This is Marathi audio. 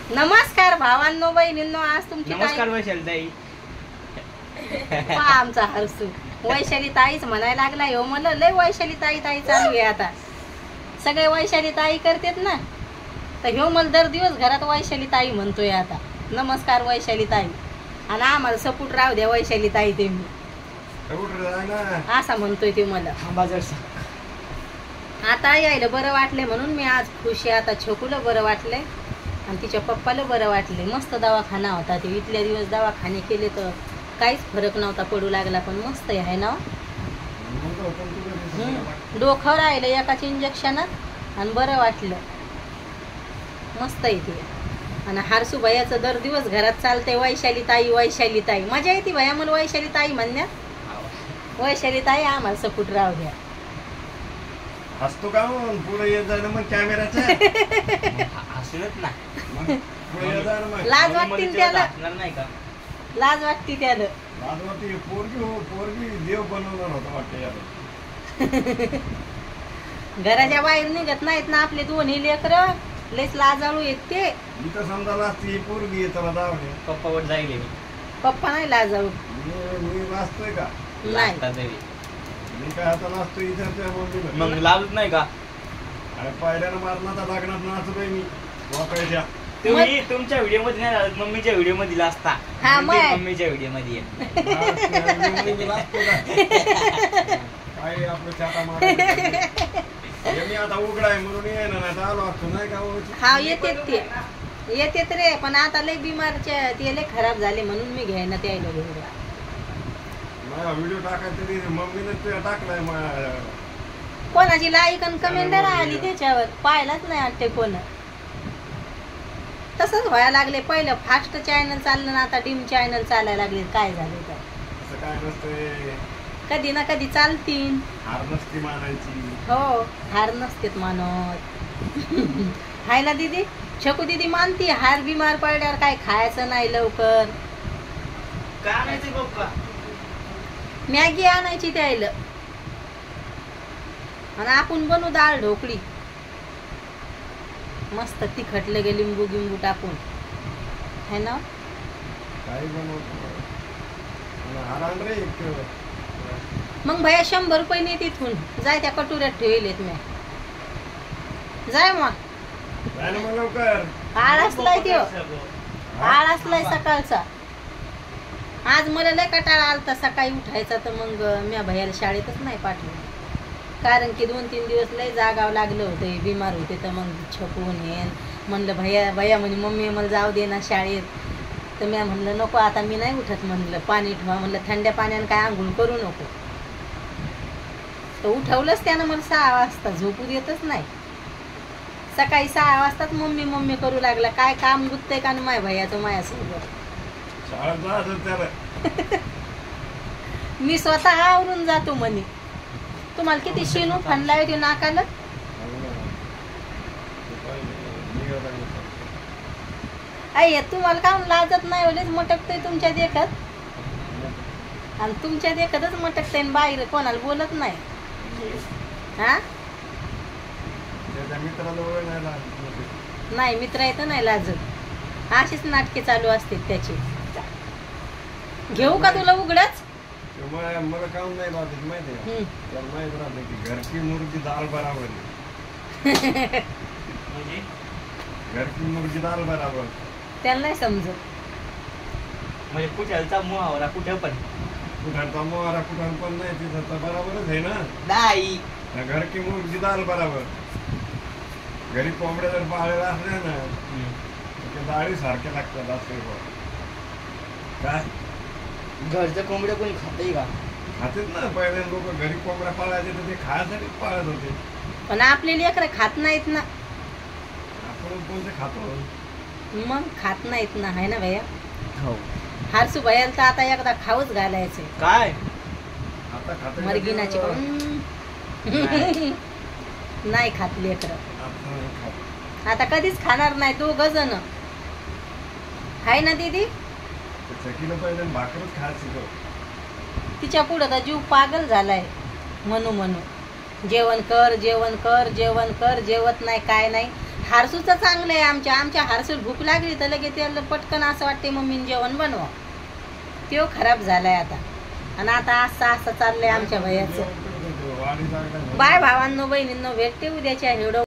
नमस्कार भावांनो बहिणींनो, आज तुमची नमस्कार वैशालीताई. आमचा हरसू वैशाली ताईच म्हणायला लागला. हो म्हणलं लय वैशाली ताई ताई चालू आहे आता. सगळे वैशाली ताई करतेत ना, तर ह्यो मला दर दिवस घरात वैशाली ताई म्हणतोय आता. नमस्कार वैशाली ताई, आणि आम्हाला सपोर्ट राहू द्या वैशाली ताई. ते मी असा म्हणतोय ते मला. आता यायला बरं वाटले म्हणून मी आज खुश आहे. आता छोकूला बरं वाटलंय आणि तिच्या पप्पाला बरं वाटले. मस्त दवाखाना होता ते. इथल्या दिवस दवाखाने केले तर काहीच फरक नव्हता पडू लागला, पण मस्त आहे ना. डोकं राहिलं एकाच इंजेक्शनात आणि बरं वाटलं. मस्त आहे ते. आणि हरसू भैयाचं दर दिवस घरात चालते वैशाली ताई वैशाली ताई. मजा येते भैया मला वैशाली ताई म्हणण्यात. वैशाली ताई आम्हाला सपोर्ट राहू द्या. हसतो का पुढे येत जाणं मग कॅमेराचं हसूनच ना. लाज वाटते त्याला. नाही का लाज वाटते त्याला. लाज वाटते. पोरगी देव बनवणार होता वाटतं याला. घराच्या बाहेर निघत नाहीत ना आपले दोन्ही लेकरं. लयच लाजाळू येत ते. इथं समजा लागते पोरगी येताना दावणे पप्पावर जाईल. पप्पा नाही लाजाळू. मी वाचतोय का? नाही. मी काय आता नाचतो इथं. मग लावत नाही का? अरे पहिल्यानं मारणाचा लग्नात नाचतोय मी वाकायच्या. तुम्ही तुमच्या व्हिडिओ मध्ये नाही लावत, मम्मीच्या व्हिडिओ मध्ये असता. हा, मग मम्मीच्या व्हिडिओ मध्ये काय आपलं चाटा मार. मी आता उघडाय म्हणून येणार नाही आलो असतो नाही का. हा येतेत ते येतेत रे, पण आता लय बिमारच्या ते लय खराब झाले म्हणून मी घ्यायना त्याला घेऊन. व्हिडिओ टाकायचं मम्मीने टाकलाय. कोणाची लाईक आणि कमेंट आली त्याच्यावर पाहिलाच नाही वाटते कोण. तसंच व्हायला लागले. पहिलं फास्ट चॅनल चाललं ना, आता डिम चॅनल चालायला लागले. काय झाले तर असं काय नसतंय. कधी ना कधी चालतील. हार नसती मानायची. हो, हार नसतेत मानत. हाय ना दीदी. छकू दीदी मानती हार बिमार पडल्यावर काय खायचं नाही लवकर. काय आणायचं पप्पा? मॅगी आणायची त्याला आणि आपण बनवू डाळ ढोकळी मस्त तिखट लगे लिंबू गिंबू टाकून. है ना. काय बनवतो मग भैया 100 रुपये नाही तिथून. जाय त्या कटोऱ्यात ठेवलेत मी. जाय मग लवकर. आळसलाय त्यो. आळसलाय सकाळचा. आज मला लय कटाळा आलता सकाळी उठायचा, तर मग मी भैयाला शाळेतच नाही पाठवलं. कारण की 2-3 दिवस लय जागावं लागलं होतं. बिमार होते तर मग छपून येईन म्हणलं. भैया म्हणे मम्मी मला जाऊ दे ना शाळेत. तर मी म्हणलं नको आता मी नाही उठत. म्हणलं पाणी ठेवा. म्हणलं थंड्या पाण्यानं काय आंघोळ करू नको. तर उठवलंच त्यानं मला 6 वाजता. झोपू देतच नाही. सकाळी 6 वाजताच मम्मी मम्मी करू लागला. काय काम गुत्तय का माय भैयाचं माझ्यासोबत. मी स्वतः आवरून जातो म्हणे. तुम्हाला किती शेणू फणला येतो नाकाला. आई तुम्हाला काहून लाजत नाही. ओलेच मटकतोय तुमच्या देखत. आणि तुमच्या देखतच मटकतय. बाहेर कोणाला बोलत नाही. हा नाही मित्र येतं नाही लाजत. अशीच नाटके चालू असते त्याची. घेऊ का तुला उघडच? मला काम नाही लावत माहिती आहे. त्याला माहित राहतं की घरची मुर्गी दाल बराबर. घरची मुर्गी दाल बराबर. त्याला नाही समजत. म्हणजे कुठलचा मुहावरा कुठे पण. कुठाचा मुहावरा कुठं पण नाही. तिथं बराबरच आहे ना. नाही. घरची मुर्गी दाल बराबर. घरी कोंबड्या जर पाळलेला असल्या ना ते डाळी सारख्या लागतात. असे काय घरचं कोंबड्या कोणी खाते का? खातेच ना. पहिले लोक घरी कोंबड्या पाळायचे तर ते खायसाठी पाळत होते. पण आपले लेकरं खात नाहीत ना. आपण कोणते खातो. मग खात नाहीत ना. आहे ना भैया. हो. हरसू भैयाला तर आता एकदा खाऊच घालायचे. काय आता खात मरगिनाची नाही खात लेकरं. आता कधीच खाणार नाही. 2 जण आहे ना दीदी. पहिले भाकरच खायचं. तिच्या पुढं तर जीव पागल झालाय. म्हणू जेवण कर जेवण कर जेवण कर. जेवत नाही काय नाही. हारसूचं चांगलं आहे. आमच्या हारसूला भूक लागली तर लगेच त्याला पटकन असं वाटते मम्मीने जेवण बनवा. तो खराब झालाय आता. आणि आता असं चाललंय आमच्या भैयाचं. बाय भावांनो बहिणींनो, भेटते उद्याच्या व्हिडिओ.